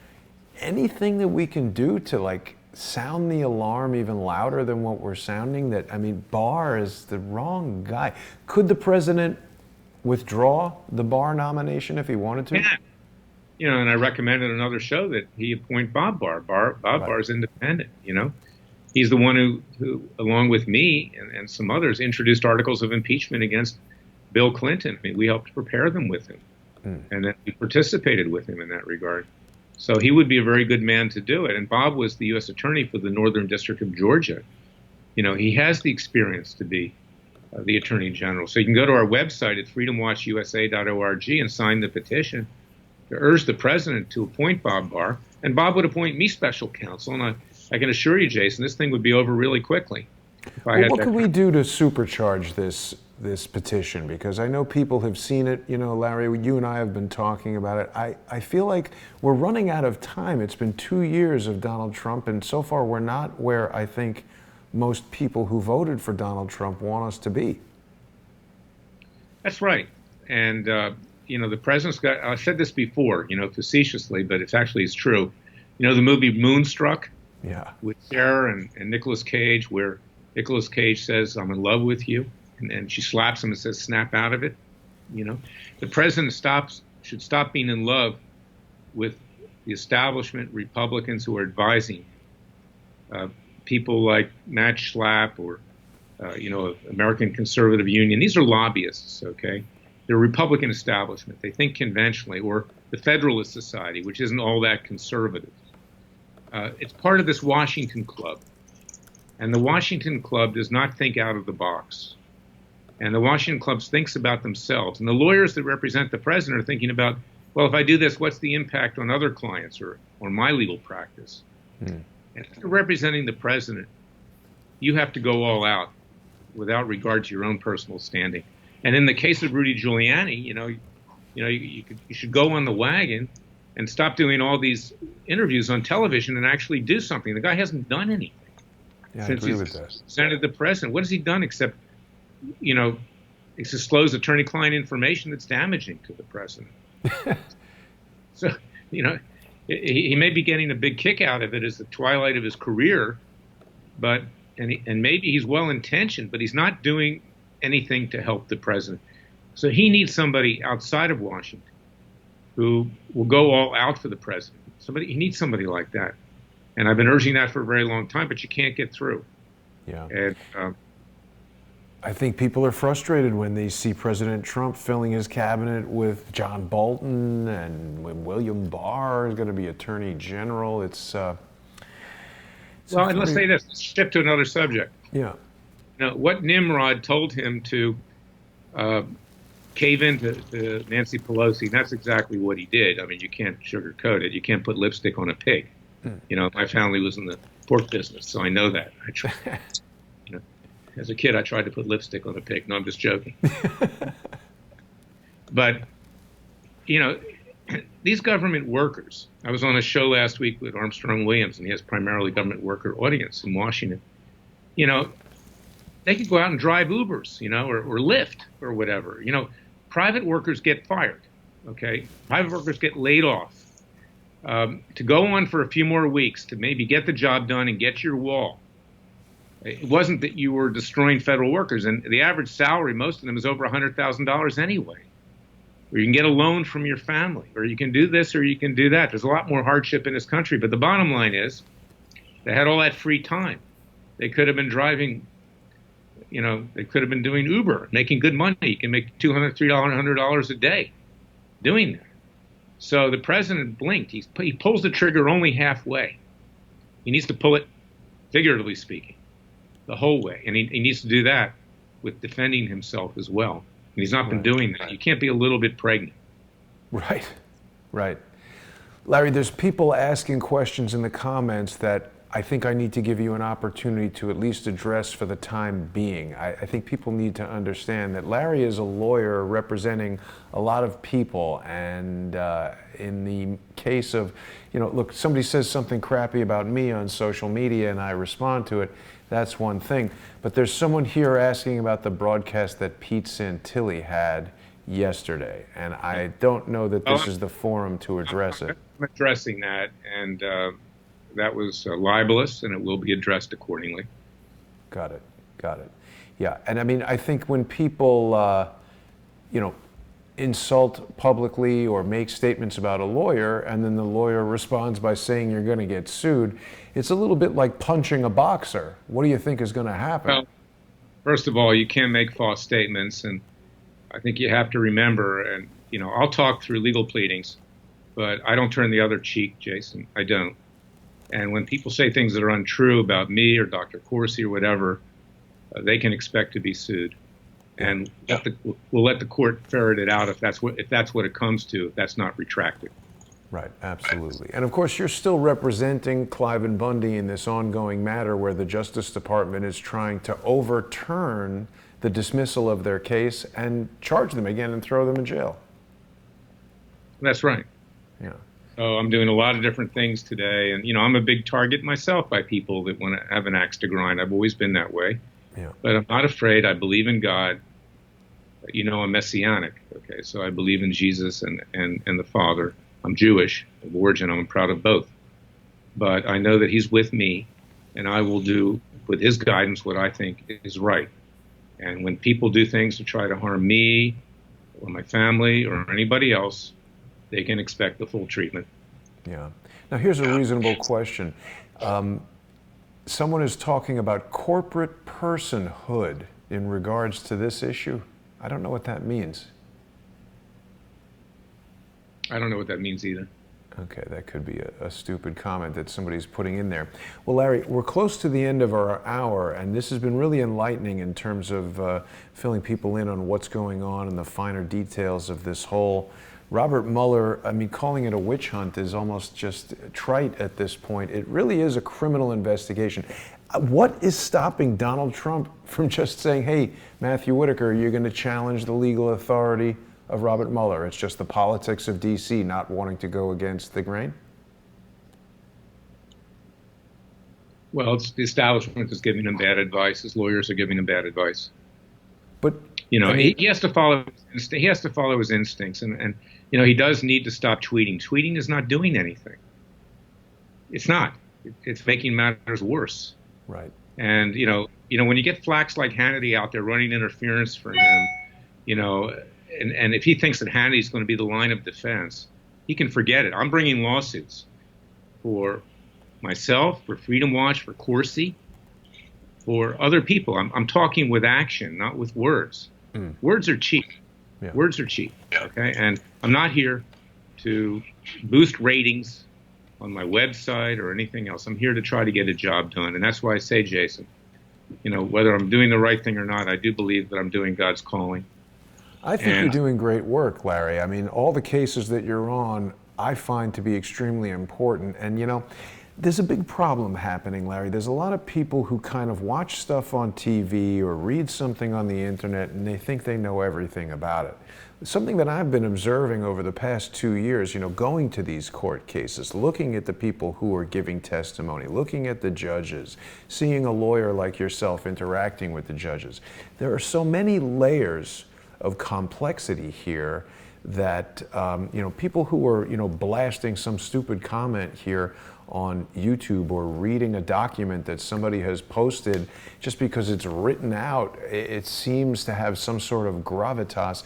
anything that we can do to, like, sound the alarm even louder than what we're sounding? That, I mean, Barr is the wrong guy. Could the president withdraw the Barr nomination if he wanted to? Yeah. You know, and I recommended another show that he appoint Bob Barr. Bob Barr is independent, you know. He's the one who along with me and some others, introduced articles of impeachment against Bill Clinton. I mean, we helped prepare them with him. And then we participated with him in that regard. So he would be a very good man to do it. And Bob was the U.S. Attorney for the Northern District of Georgia. You know, he has the experience to be the Attorney General. So you can go to our website at freedomwatchusa.org and sign the petition to urge the president to appoint Bob Barr, and Bob would appoint me special counsel. And I can assure you, Jason, this thing would be over really quickly. Well, what can we do to supercharge this petition? Because I know people have seen it. You know, Larry, you and I have been talking about it. I feel like we're running out of time. It's been 2 years of Donald Trump, and so far we're not where I think most people who voted for Donald Trump want us to be. That's right. And you know, the president's got, I said this before, you know, facetiously, but it's true. You know, the movie Moonstruck? Yeah. With Cher and Nicolas Cage, where Nicolas Cage says, "I'm in love with you." And she slaps him and says, "Snap out of it." You know, the president should stop being in love with the establishment Republicans who are advising people like Matt Schlapp or, you know, American Conservative Union. These are lobbyists, okay? They're Republican establishment. They think conventionally, or the Federalist Society, which isn't all that conservative. It's part of this Washington Club. And the Washington Club does not think out of the box. And the Washington Club thinks about themselves. And the lawyers that represent the president are thinking about, well, if I do this, what's the impact on other clients or my legal practice? And if you're representing the president, you have to go all out without regard to your own personal standing. And in the case of Rudy Giuliani, you should go on the wagon and stop doing all these interviews on television and actually do something. The guy hasn't done anything since he's presented the president. What has he done except, you know, disclose attorney-client information that's damaging to the president? So, you know, he may be getting a big kick out of it as the twilight of his career, but and maybe he's well-intentioned, but he's not doing anything to help the president. So he needs somebody outside of Washington who will go all out for the president. He needs somebody like that. And I've been urging that for a very long time, but you can't get through. Yeah. And I think people are frustrated when they see President Trump filling his cabinet with John Bolton, and when William Barr is going to be Attorney General. Well, and let's say this. Let's shift to another subject. Yeah. Now, what Nimrod told him to cave into to Nancy Pelosi, that's exactly what he did. I mean, you can't sugarcoat it. You can't put lipstick on a pig. You know, my family was in the pork business, so I know that. As a kid, I tried to put lipstick on a pig. No, I'm just joking. But, you know, these government workers, I was on a show last week with Armstrong Williams, and he has primarily government worker audience in Washington. You know, they could go out and drive Ubers, you know, or Lyft or whatever. You know, private workers get fired, okay? Private workers get laid off. To go on for a few more weeks to maybe get the job done and get your wall. It wasn't that you were destroying federal workers, and the average salary, most of them, is over $100,000 anyway. Or you can get a loan from your family, or you can do this, or you can do that. There's a lot more hardship in this country, but the bottom line is they had all that free time. They could have been driving, you know, they could have been doing Uber, making good money. You can make $200, $300, $100 a day doing that. So the president blinked. He pulls the trigger only halfway. He needs to pull it, figuratively speaking, the whole way. And he needs to do that with defending himself as well. And he's not been doing that. You can't be a little bit pregnant. Right, right. Larry, there's people asking questions in the comments that I think I need to give you an opportunity to at least address for the time being. I think people need to understand that Larry is a lawyer representing a lot of people, and in the case of, you know, look, somebody says something crappy about me on social media and I respond to it, that's one thing. But there's someone here asking about the broadcast that Pete Santilli had yesterday, and I don't know that this is the forum to address it. I'm addressing that, and that was libelous, and it will be addressed accordingly. Got it. Got it. Yeah, and I mean, I think when people, you know, insult publicly or make statements about a lawyer, and then the lawyer responds by saying you're going to get sued, it's a little bit like punching a boxer. What do you think is going to happen? Well, first of all, you can't make false statements, and I think you have to remember, and, you know, I'll talk through legal pleadings, but I don't turn the other cheek, Jason. I don't. And when people say things that are untrue about me or Dr. Corsi or whatever, they can expect to be sued. And we'll let the court ferret it out if that's what it comes to, if that's not retracted. Right, absolutely. And of course, you're still representing Klayman Bundy in this ongoing matter where the Justice Department is trying to overturn the dismissal of their case and charge them again and throw them in jail. That's right. Yeah. So I'm doing a lot of different things today. And, you know, I'm a big target myself by people that want to have an axe to grind. I've always been that way. Yeah. But I'm not afraid. I believe in God. You know, I'm Messianic. Okay, so I believe in Jesus and the Father. I'm Jewish of origin. I'm proud of both. But I know that He's with me, and I will do, with His guidance, what I think is right. And when people do things to try to harm me or my family or anybody else, they can expect the full treatment. Yeah. Now, here's a reasonable question. Someone is talking about corporate personhood in regards to this issue. I don't know what that means. I don't know what that means either. Okay, that could be a stupid comment that somebody's putting in there. Well, Larry, we're close to the end of our hour, and this has been really enlightening in terms of filling people in on what's going on and the finer details of this whole Robert Mueller. I mean, calling it a witch hunt is almost just trite at this point. It really is a criminal investigation. What is stopping Donald Trump from just saying, hey, Matthew Whitaker, you're going to challenge the legal authority of Robert Mueller? It's just the politics of D.C. not wanting to go against the grain? Well, it's the establishment is giving him bad advice. His lawyers are giving him bad advice. But you know, I mean, he has to follow his instincts, and you know, he does need to stop tweeting. Tweeting is not doing anything. It's not. It's making matters worse. Right. And you know, when you get flacks like Hannity out there running interference for him, you know, and if he thinks that Hannity is going to be the line of defense, he can forget it. I'm bringing lawsuits for myself, for Freedom Watch, for Corsi, for other people. I'm talking with action, not with words. Words are cheap. Yeah. Words are cheap. Okay, and I'm not here to boost ratings on my website or anything else. I'm here to try to get a job done, and that's why I say, Jason, whether I'm doing the right thing or not, I do believe that I'm doing God's calling. I think you're doing great work, Larry. I mean, all the cases that you're on, I find to be extremely important. And, there's a big problem happening, Larry. There's a lot of people who kind of watch stuff on TV or read something on the internet and they think they know everything about it. Something that I've been observing over the past 2 years, going to these court cases, looking at the people who are giving testimony, looking at the judges, seeing a lawyer like yourself interacting with the judges. There are so many layers of complexity here that, people who are, blasting some stupid comment here on YouTube or reading a document that somebody has posted just because it's written out, it seems to have some sort of gravitas.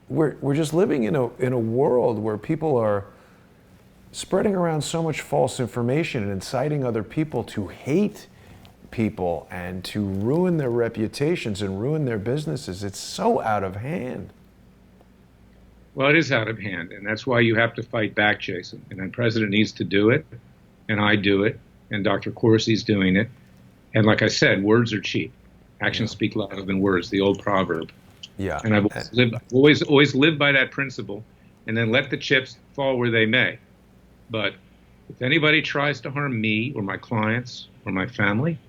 We're just living in a world where people are spreading around so much false information and inciting other people to hate people and to ruin their reputations and ruin their businesses. It's so out of hand. Well, it is out of hand, and that's why you have to fight back, Jason. And the president needs to do it, and I do it, and Dr. Corsi's doing it. And like I said, words are cheap. Actions speak louder than words, the old proverb. Yeah. And I've always lived by that principle, and then let the chips fall where they may. But if anybody tries to harm me or my clients or my family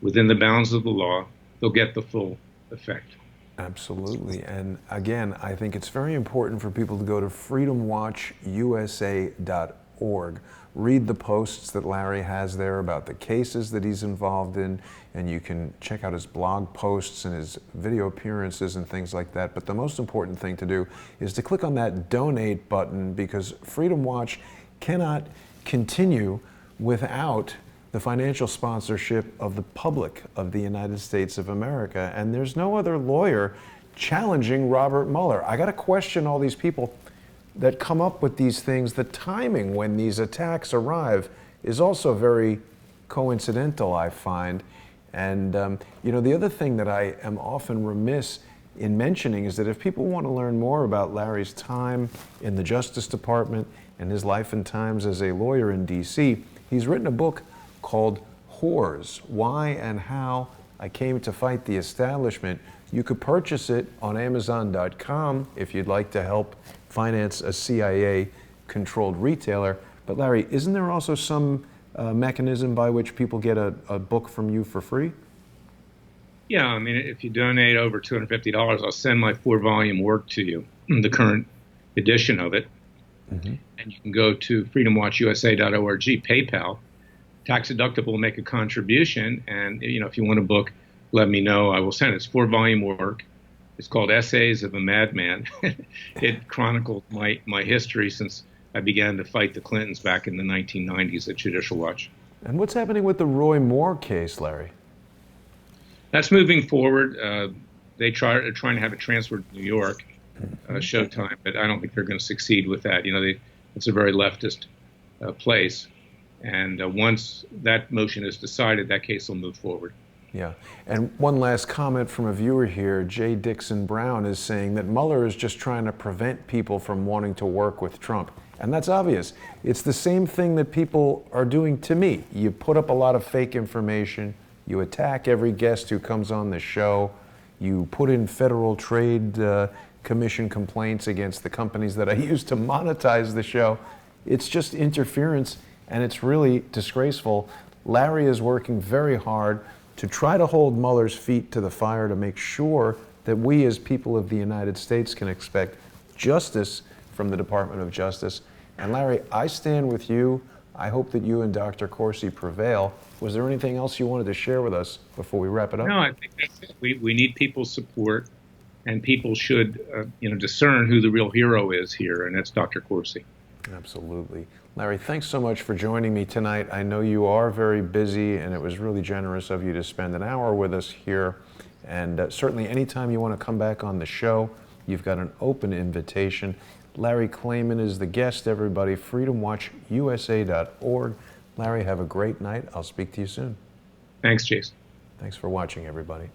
within the bounds of the law, they'll get the full effect. Absolutely. And again, I think it's very important for people to go to freedomwatchusa.org, read the posts that Larry has there about the cases that he's involved in, and you can check out his blog posts and his video appearances and things like that. But the most important thing to do is to click on that donate button, because Freedom Watch cannot continue without the financial sponsorship of the public of the United States of America. And there's no other lawyer challenging Robert Mueller. I got to question all these people that come up with these things. The timing when these attacks arrive is also very coincidental, I find. And, the other thing that I am often remiss in mentioning is that if people want to learn more about Larry's time in the Justice Department and his life and times as a lawyer in D.C., he's written a book called Whores, Why and How I Came to Fight the Establishment. You could purchase it on Amazon.com if you'd like to help finance a CIA-controlled retailer. But Larry, isn't there also some mechanism by which people get a book from you for free? Yeah, I mean, if you donate over $250, I'll send my 4-volume work to you, the current edition of it. Mm-hmm. And you can go to freedomwatchusa.org, PayPal, tax deductible, make a contribution. And, if you want a book, let me know. I will send it. It's 4-volume work. It's called Essays of a Madman. It chronicles my history since I began to fight the Clintons back in the 1990s at Judicial Watch. And what's happening with the Roy Moore case, Larry? That's moving forward. They're trying to have it transferred to New York, Showtime, but I don't think they're going to succeed with that. It's a very leftist place. And once that motion is decided, that case will move forward. Yeah. And one last comment from a viewer here. Jay Dixon Brown is saying that Mueller is just trying to prevent people from wanting to work with Trump. And that's obvious. It's the same thing that people are doing to me. You put up a lot of fake information. You attack every guest who comes on the show. You put in Federal Trade Commission complaints against the companies that I use to monetize the show. It's just interference. And it's really disgraceful. Larry is working very hard to try to hold Mueller's feet to the fire to make sure that we as people of the United States can expect justice from the Department of Justice. And Larry, I stand with you. I hope that you and Dr. Corsi prevail. Was there anything else you wanted to share with us before we wrap it up? No, I think that's it. We need people's support, and people should discern who the real hero is here, and that's Dr. Corsi. Absolutely. Larry, thanks so much for joining me tonight. I know you are very busy, and it was really generous of you to spend an hour with us here. And certainly anytime you want to come back on the show, you've got an open invitation. Larry Klayman is the guest, everybody. freedomwatchusa.org. Larry, have a great night. I'll speak to you soon. Thanks, Jason. Thanks for watching, everybody.